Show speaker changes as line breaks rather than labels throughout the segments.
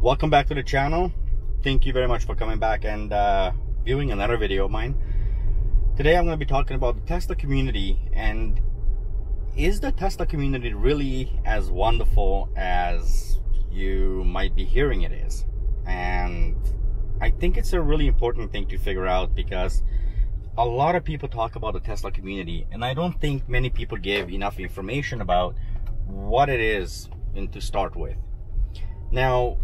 Welcome back to the channel. Thank you very much for coming back and viewing another video of mine. Today I'm going to be talking about the Tesla community, and is the Tesla community really as wonderful as you might be hearing it is? And I think it's a really important thing to figure out, because a lot of people talk about the Tesla community, and I don't think many people give enough information about what it is and to start with. Now,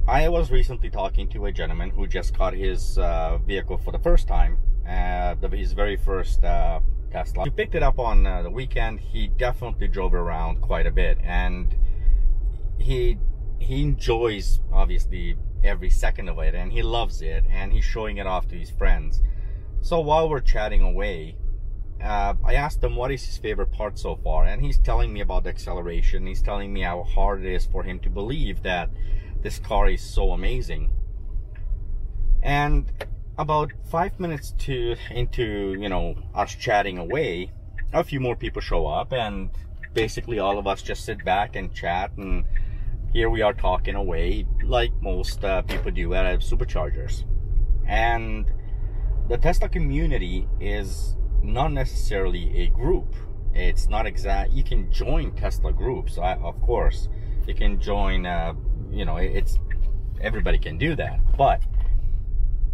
I was recently talking to a gentleman who just got his vehicle for the first time, his very first Tesla. He picked it up on the weekend. He definitely drove it around quite a bit, and he enjoys, obviously, every second of it, and he loves it, and he's showing it off to his friends. So while we're chatting away, I asked him what is his favorite part so far, and he's telling me about the acceleration. He's telling me how hard it is for him to believe that this car is so amazing. And about 5 minutes into us chatting away, a few more people show up, and basically all of us just sit back and chat, and here we are talking away like most people do at Superchargers. And the Tesla community is not necessarily a group. It's not exact. You can join Tesla groups, of course. You can join it's everybody can do that, but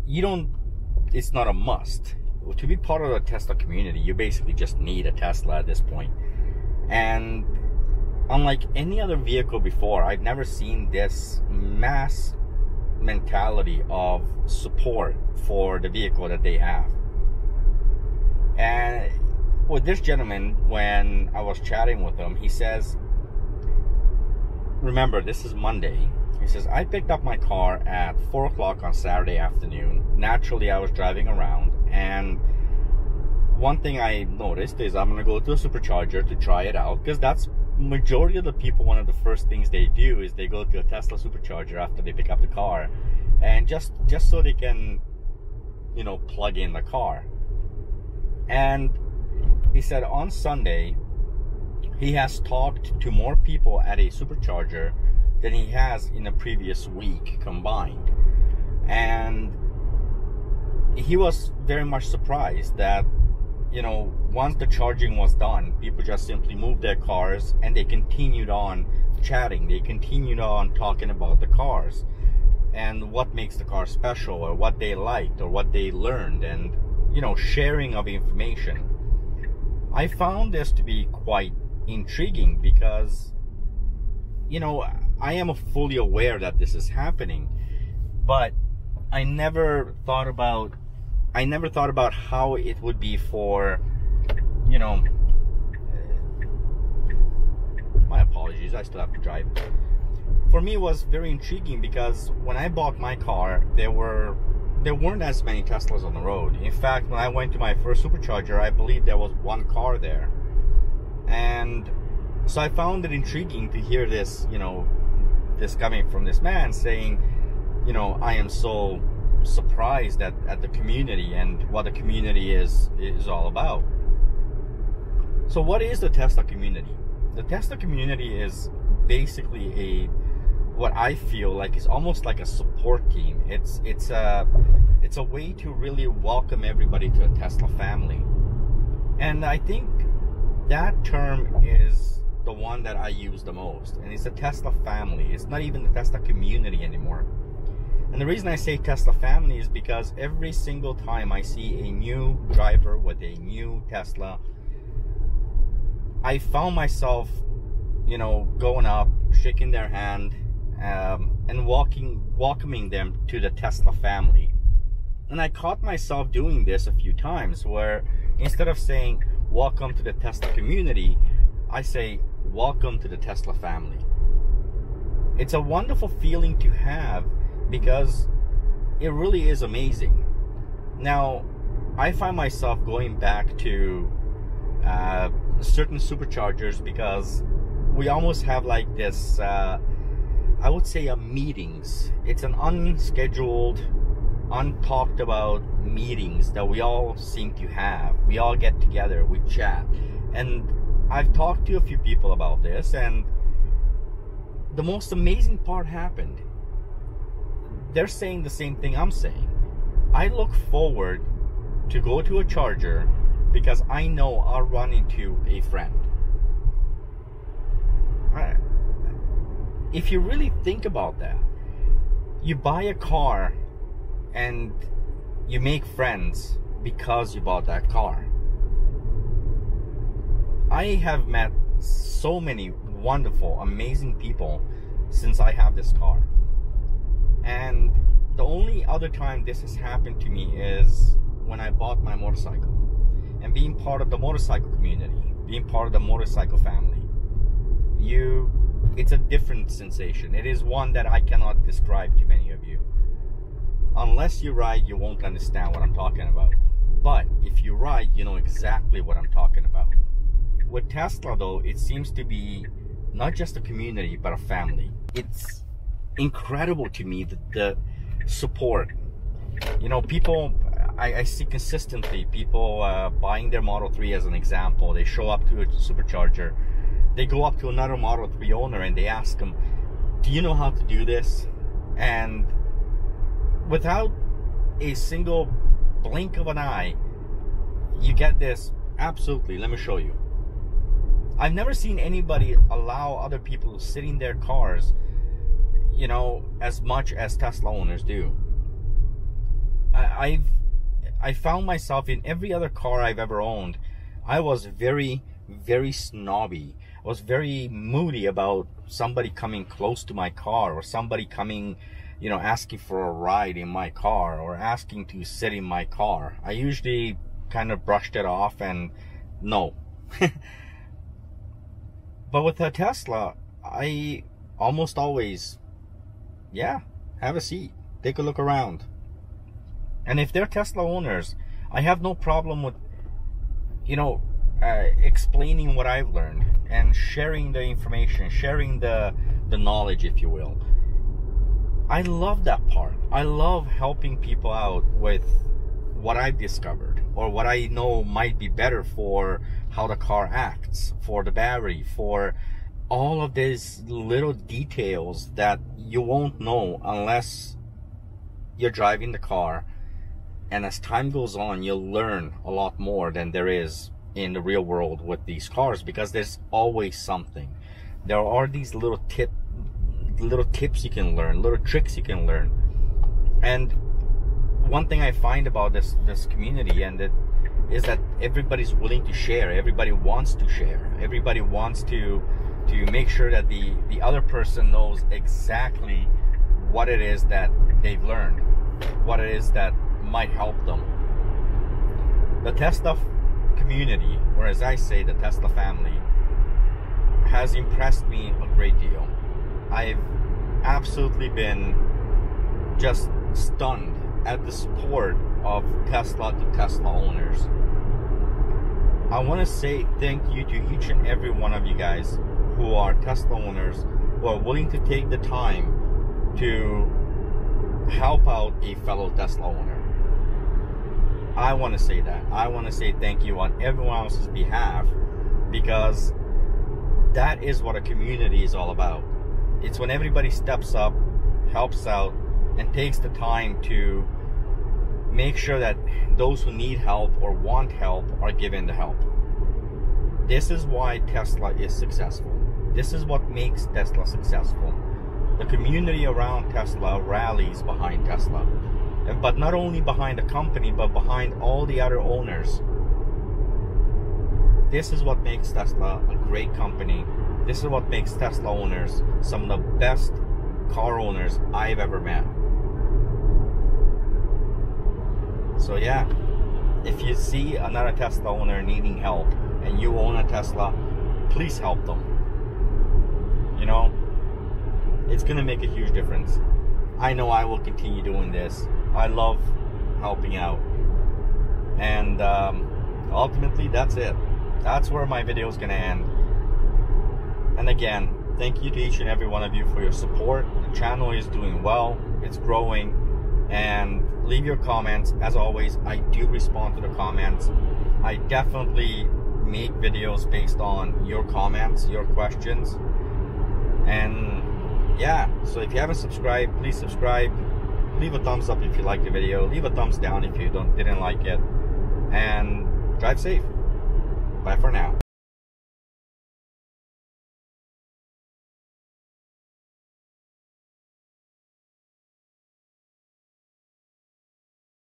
it's not a must. To be part of the Tesla community, you basically just need a Tesla at this point. And unlike any other vehicle before, I've never seen this mass mentality of support for the vehicle that they have. And with this gentleman, when I was chatting with him, he says, remember, this is Monday. He says, I picked up my car at 4 o'clock on Saturday afternoon. Naturally, I was driving around, and one thing I noticed is I'm going to go to a Supercharger to try it out, because that's majority of the people, one of the first things they do is they go to a Tesla Supercharger after they pick up the car, and just so they can plug in the car. And he said on Sunday he has talked to more people at a Supercharger than he has in the previous week combined. And he was very much surprised that, once the charging was done, people just simply moved their cars and they continued on chatting. They continued on talking about the cars and what makes the car special, or what they liked, or what they learned, and, sharing of information. I found this to be quite intriguing, because I am fully aware that this is happening, but I never thought about how it would be for my apologies, I still have to drive. For me, it was very intriguing, because when I bought my car, there weren't as many Teslas on the road. In fact, when I went to my first Supercharger, I believe there was one car there. And so I found it intriguing to hear this, this coming from this man saying, I am so surprised at the community and what the community is all about. So what is the Tesla community? The Tesla community is basically what I feel like is almost like a support team. It's a way to really welcome everybody to a Tesla family. And I think that term is the one that I use the most, and it's a Tesla family. It's not even the Tesla community anymore. And the reason I say Tesla family is because every single time I see a new driver with a new Tesla, I found myself going up, shaking their hand, and welcoming them to the Tesla family. And I caught myself doing this a few times, where instead of saying welcome to the Tesla community, I say welcome to the Tesla family. It's a wonderful feeling to have, because it really is amazing. Now, I find myself going back to certain Superchargers, because we almost have like this I would say meetings. It's an unscheduled, untalked about meetings that we all seem to have. We all get together, we chat, and I've talked to a few people about this, and the most amazing part happened. they're saying the same thing I'm saying. I look forward to go to a charger because I know I'll run into a friend. If you really think about that, you buy a car and you make friends because you bought that car. I have met so many wonderful, amazing people since I have this car. And the only other time this has happened to me is when I bought my motorcycle. And being part of the motorcycle community, being part of the motorcycle family, it's a different sensation. It is one that I cannot describe to many of you. Unless you ride, you won't understand what I'm talking about. But if you ride, you know exactly what I'm talking about. With Tesla though, it seems to be not just a community, but a family. It's incredible to me, the support. You know, people, I see consistently people buying their Model 3 as an example. They show up to a supercharger. They go up to another Model 3 owner and they ask them, do you know how to do this? And without a single blink of an eye, you get this, absolutely, let me show you. I've never seen anybody allow other people to sit in their cars, you know, as much as Tesla owners do. I found myself in every other car I've ever owned, I was very, very snobby. I was very moody about somebody coming close to my car, or somebody coming, you know, asking for a ride in my car, or asking to sit in my car. I usually kind of brushed it off and no. But with a Tesla, I almost always, yeah, have a seat, take a look around. And if they're Tesla owners, I have no problem with, you know, explaining what I've learned and sharing the information, sharing the knowledge, if you will. I love that part. I love helping people out with what I've discovered, or what I know might be better for how the car acts, for the battery, for all of these little details that you won't know unless you're driving the car. And as time goes on, you'll learn a lot more than there is in the real world with these cars, because there's always something. There are these little tips you can learn, little tricks you can learn. And one thing I find about this community, and it is that everybody's willing to share. Everybody wants to share. Everybody wants to make sure that the other person knows exactly what it is that they've learned, what it is that might help them. The Tesla community, or as I say, the Tesla family, has impressed me a great deal. I've absolutely been just stunned at the support of Tesla to Tesla owners. I want to say thank you to each and every one of you guys who are Tesla owners, who are willing to take the time to help out a fellow Tesla owner. I want to say that. I want to say thank you on everyone else's behalf, because that is what a community is all about. It's when everybody steps up, helps out, and takes the time to make sure that those who need help or want help are given the help. This is why Tesla is successful. This is what makes Tesla successful. The community around Tesla rallies behind Tesla. But not only behind the company, but behind all the other owners. This is what makes Tesla a great company. This is what makes Tesla owners some of the best car owners I've ever met. So yeah, if you see another Tesla owner needing help and you own a Tesla, please help them. You know, it's gonna make a huge difference. I know I will continue doing this. I love helping out. And ultimately, that's it. That's where my video is gonna end. And again, thank you to each and every one of you for your support. The channel is doing well, it's growing, and leave your comments. As always, I do respond to the comments. I definitely make videos based on your comments, your questions. And yeah, so if you haven't subscribed, please subscribe. leave a thumbs up if you like the video, leave a thumbs down if you didn't like it, and drive safe. Bye for now.